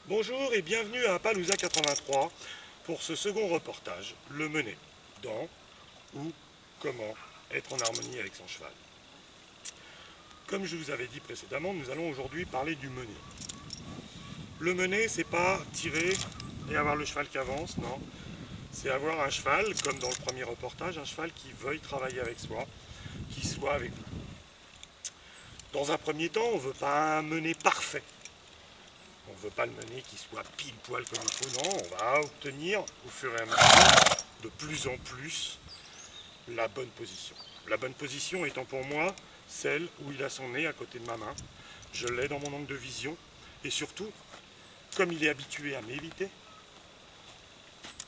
Bonjour et bienvenue à Appaloosa 83 pour ce second reportage, le mener, dans ou comment être en harmonie avec son cheval. Comme je vous avais dit précédemment, nous allons aujourd'hui parler du mener. Le mener, c'est pas tirer et avoir le cheval qui avance, non. C'est avoir un cheval, comme dans le premier reportage, un cheval qui veuille travailler avec soi, qui soit avec vous. Dans un premier temps, on ne veut pas un mener parfait. On ne veut pas le mener qui soit pile poil comme il faut, non, on va obtenir au fur et à mesure de plus en plus la bonne position. La bonne position étant pour moi celle où il a son nez à côté de ma main, je l'ai dans mon angle de vision, et surtout, comme il est habitué à m'éviter,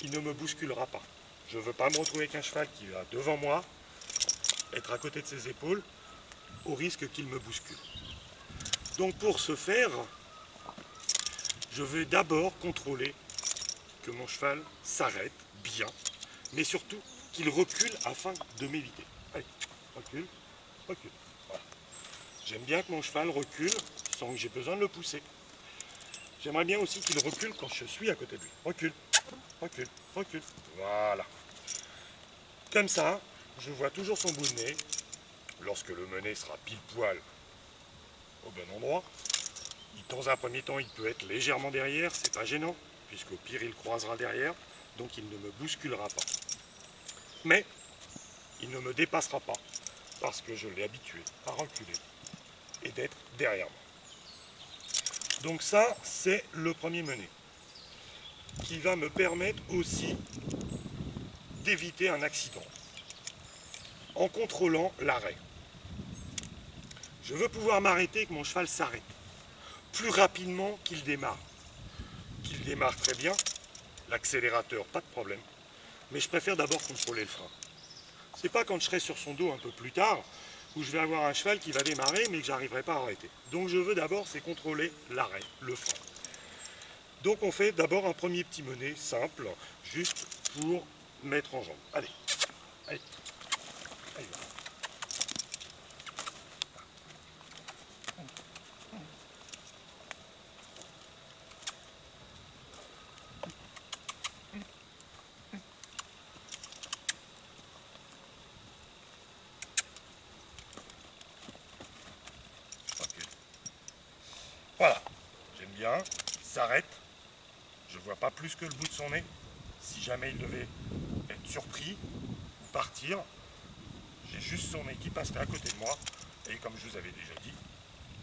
il ne me bousculera pas. Je ne veux pas me retrouver avec un cheval qui va devant moi, être à côté de ses épaules, au risque qu'il me bouscule. Donc pour ce faire, je vais d'abord contrôler que mon cheval s'arrête bien, mais surtout qu'il recule afin de m'éviter. Allez, recule, recule. Voilà. J'aime bien que mon cheval recule sans que j'ai besoin de le pousser. J'aimerais bien aussi qu'il recule quand je suis à côté de lui. Recule, recule, recule. Voilà. Comme ça, je vois toujours son bout de nez. Lorsque le mener sera pile poil au bon endroit, dans un premier temps, il peut être légèrement derrière, c'est pas gênant, puisqu'au pire, il croisera derrière, donc il ne me bousculera pas. Mais il ne me dépassera pas, parce que je l'ai habitué à reculer et d'être derrière moi. Donc ça, c'est le premier mené, qui va me permettre aussi d'éviter un accident, en contrôlant l'arrêt. Je veux pouvoir m'arrêter et que mon cheval s'arrête, plus rapidement qu'il démarre. Qu'il démarre très bien, l'accélérateur, pas de problème, mais je préfère d'abord contrôler le frein. C'est pas quand je serai sur son dos un peu plus tard, où je vais avoir un cheval qui va démarrer mais que j'arriverai pas à arrêter. Donc je veux d'abord, c'est contrôler l'arrêt, le frein. Donc on fait d'abord un premier petit mené simple, juste pour mettre en jambe. Allez, allez, allez. Okay. Voilà, j'aime bien, il s'arrête, je vois pas plus que le bout de son nez. Si jamais il devait être surpris ou partir, j'ai juste son nez qui passerait à côté de moi, et comme je vous avais déjà dit,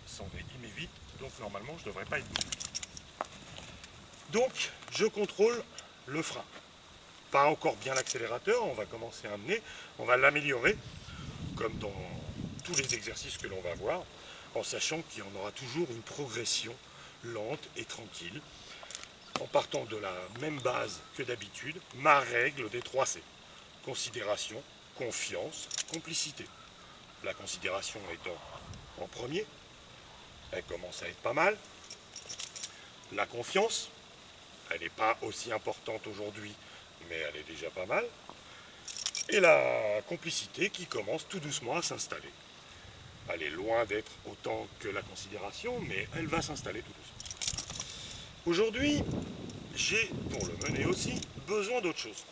son nez il m'évite, donc normalement je ne devrais pas être bousculé. Donc je contrôle le frein. Pas encore bien l'accélérateur, on va commencer à mener, on va l'améliorer, comme dans tous les exercices que l'on va voir, en sachant qu'il y en aura toujours une progression lente et tranquille, en partant de la même base que d'habitude, ma règle des 3 C. Considération, confiance, complicité. La considération étant en premier, elle commence à être pas mal. La confiance, elle n'est pas aussi importante aujourd'hui, mais elle est déjà pas mal. Et la complicité qui commence tout doucement à s'installer. Elle est loin d'être autant que la considération, mais elle va s'installer tout doucement. Aujourd'hui, j'ai, pour le mener aussi, besoin d'autre chose.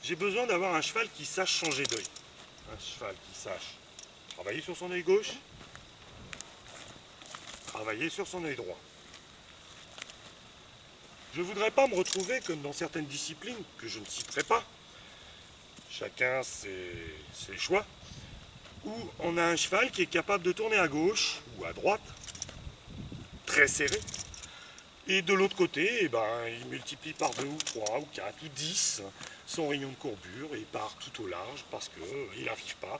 J'ai besoin d'avoir un cheval qui sache changer d'œil. Un cheval qui sache travailler sur son œil gauche, travailler sur son œil droit. Je ne voudrais pas me retrouver comme dans certaines disciplines, que je ne citerai pas, chacun ses choix, où on a un cheval qui est capable de tourner à gauche ou à droite, très serré, et de l'autre côté, il multiplie par 2 ou 3 ou 4 ou 10 son rayon de courbure et part tout au large parce qu'il n'arrive pas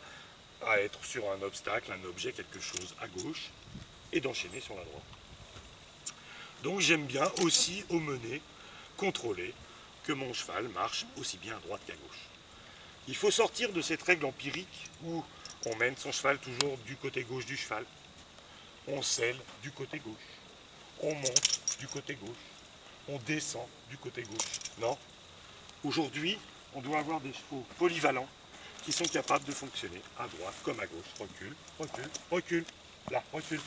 à être sur un obstacle, un objet, quelque chose à gauche et d'enchaîner sur la droite. Donc j'aime bien aussi au mener contrôler que mon cheval marche aussi bien à droite qu'à gauche. Il faut sortir de cette règle empirique où on mène son cheval toujours du côté gauche du cheval, on selle du côté gauche, on monte du côté gauche, on descend du côté gauche. Non, aujourd'hui, on doit avoir des chevaux polyvalents qui sont capables de fonctionner à droite comme à gauche. Recule, recule, recule, là, recule.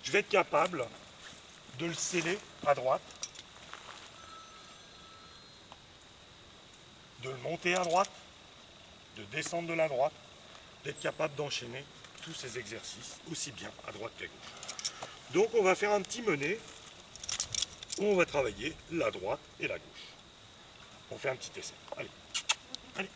je vais être capable de le sceller à droite, de le monter à droite, de descendre de la droite, d'être capable d'enchaîner tous ces exercices aussi bien à droite qu'à gauche. Donc on va faire un petit mené où on va travailler la droite et la gauche. On fait un petit essai. Allez, allez.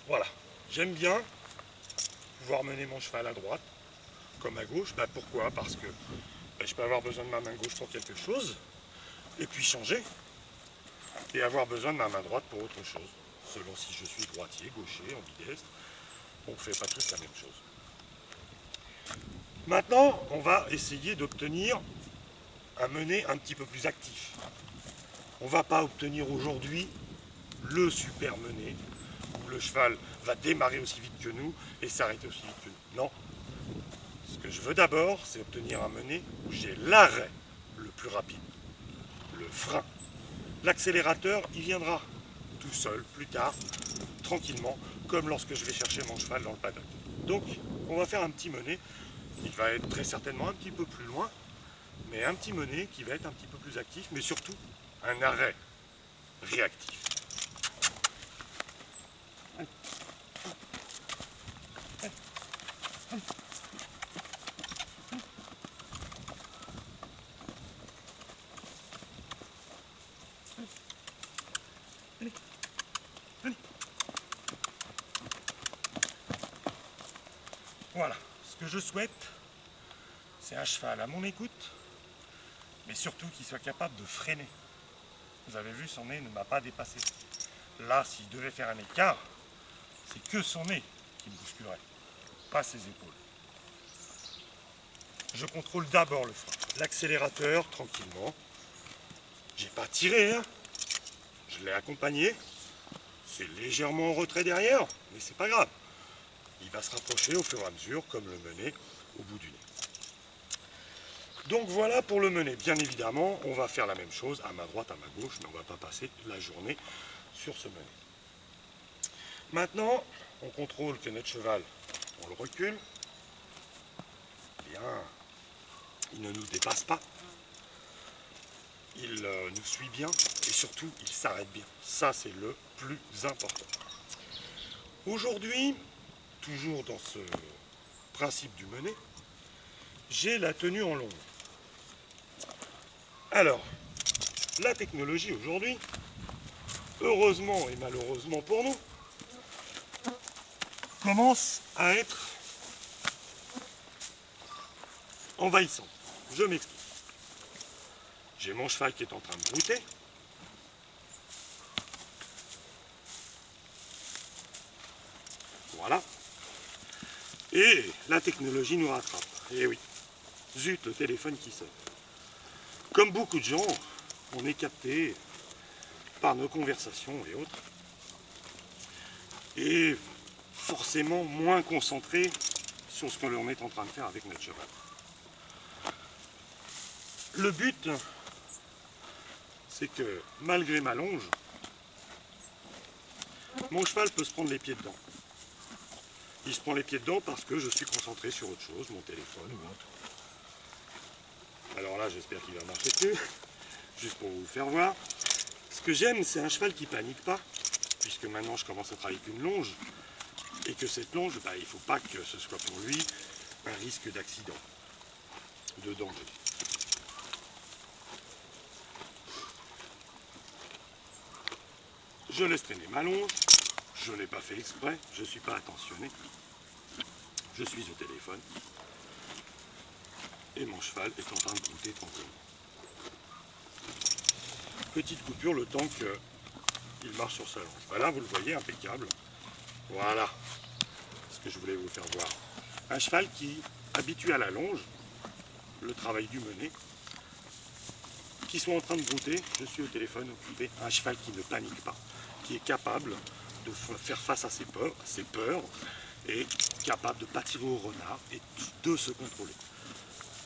Voilà, j'aime bien pouvoir mener mon cheval à droite comme à gauche. Pourquoi? Parce que je peux avoir besoin de ma main gauche pour quelque chose, et puis changer, et avoir besoin de ma main droite pour autre chose, selon si je suis droitier, gaucher, ambidestre. On ne fait pas tous la même chose. Maintenant, on va essayer d'obtenir un mené un petit peu plus actif. On ne va pas obtenir aujourd'hui le super mené, où le cheval va démarrer aussi vite que nous et s'arrêter aussi vite que nous. Non. Ce que je veux d'abord, c'est obtenir un mené où j'ai l'arrêt le plus rapide, le frein. L'accélérateur, il viendra tout seul, plus tard, tranquillement, comme lorsque je vais chercher mon cheval dans le paddock. Donc, on va faire un petit mené qui va être très certainement un petit peu plus loin, mais un petit mené qui va être un petit peu plus actif, mais surtout un arrêt réactif. Voilà, ce que je souhaite, c'est un cheval à mon écoute, mais surtout qu'il soit capable de freiner. Vous avez vu, son nez ne m'a pas dépassé. Là, s'il devait faire un écart, c'est que son nez qui me bousculerait, pas ses épaules. Je contrôle d'abord le frein, l'accélérateur tranquillement. J'ai pas tiré, hein. Je l'ai accompagné. C'est légèrement en retrait derrière, mais c'est pas grave. Il va se rapprocher au fur et à mesure, comme le mené au bout du nez. Donc voilà pour le mené. Bien évidemment, on va faire la même chose à ma droite, à ma gauche, mais on ne va pas passer la journée sur ce mené. Maintenant, on contrôle que notre cheval, on le recule. Bien, il ne nous dépasse pas. Il nous suit bien et surtout, il s'arrête bien. Ça, c'est le plus important. Aujourd'hui, toujours dans ce principe du mené, j'ai la tenue en longue. Alors, la technologie aujourd'hui, heureusement et malheureusement pour nous, commence à être envahissante. Je m'explique. J'ai mon cheval qui est en train de brouter. Voilà. Et la technologie nous rattrape. Et oui. Zut, le téléphone qui sonne. Comme beaucoup de gens, on est capté par nos conversations et autres. Et forcément moins concentré sur ce que l'on est en train de faire avec notre cheval. Le but, c'est que malgré ma longe, mon cheval peut se prendre les pieds dedans. Il se prend les pieds dedans parce que je suis concentré sur autre chose, mon téléphone ou autre. Alors là, j'espère qu'il va marcher dessus, juste pour vous le faire voir. Ce que j'aime, c'est un cheval qui ne panique pas, puisque maintenant je commence à travailler avec une longe, et que cette longe, il ne faut pas que ce soit pour lui un risque d'accident, de danger. Je laisse traîner ma longe, je ne l'ai pas fait exprès, je ne suis pas attentionné, je suis au téléphone, et mon cheval est en train de brouter tranquillement. Petite coupure le temps qu'il marche sur sa longe. Voilà, vous le voyez, impeccable. Voilà ce que je voulais vous faire voir. Un cheval qui, habitué à la longe, le travail du mené, qu'il soit en train de brouter, je suis au téléphone occupé, un cheval qui ne panique pas, qui est capable de faire face à ses peurs et capable de pas tirer au renard et de se contrôler.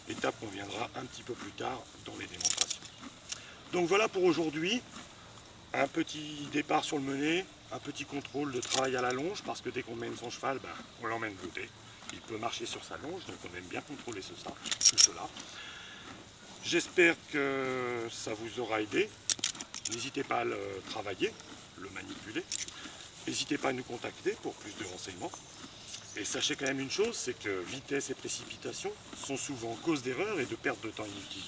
Étape qu'on viendra un petit peu plus tard dans les démonstrations. Donc voilà pour aujourd'hui, un petit départ sur le mené, un petit contrôle de travail à la longe, parce que dès qu'on mène son cheval, on l'emmène brouter. Il peut marcher sur sa longe, donc on aime bien contrôler tout cela. J'espère que ça vous aura aidé. N'hésitez pas à le travailler, le manipuler. N'hésitez pas à nous contacter pour plus de renseignements. Et sachez quand même une chose, c'est que vitesse et précipitation sont souvent cause d'erreurs et de perte de temps inutile.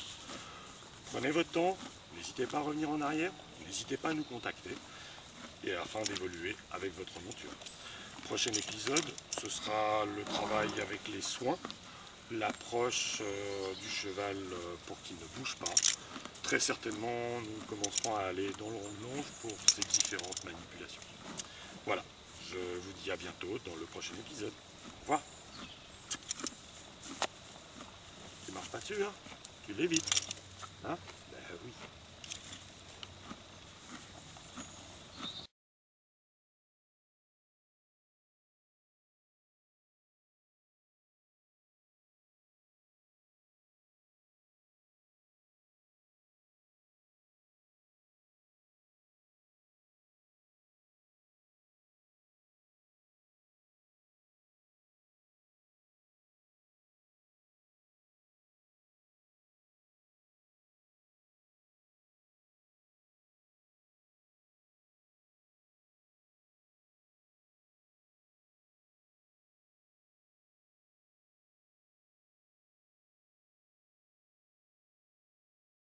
Prenez votre temps, n'hésitez pas à revenir en arrière, n'hésitez pas à nous contacter et afin d'évoluer avec votre monture. Prochain épisode, ce sera le travail avec les soins, l'approche du cheval pour qu'il ne bouge pas. Très certainement, nous commencerons à aller dans le rond-longe pour ces différentes manipulations. Voilà, je vous dis à bientôt dans le prochain épisode. Au revoir. Tu marches pas dessus, hein? Tu l'évites. Hein?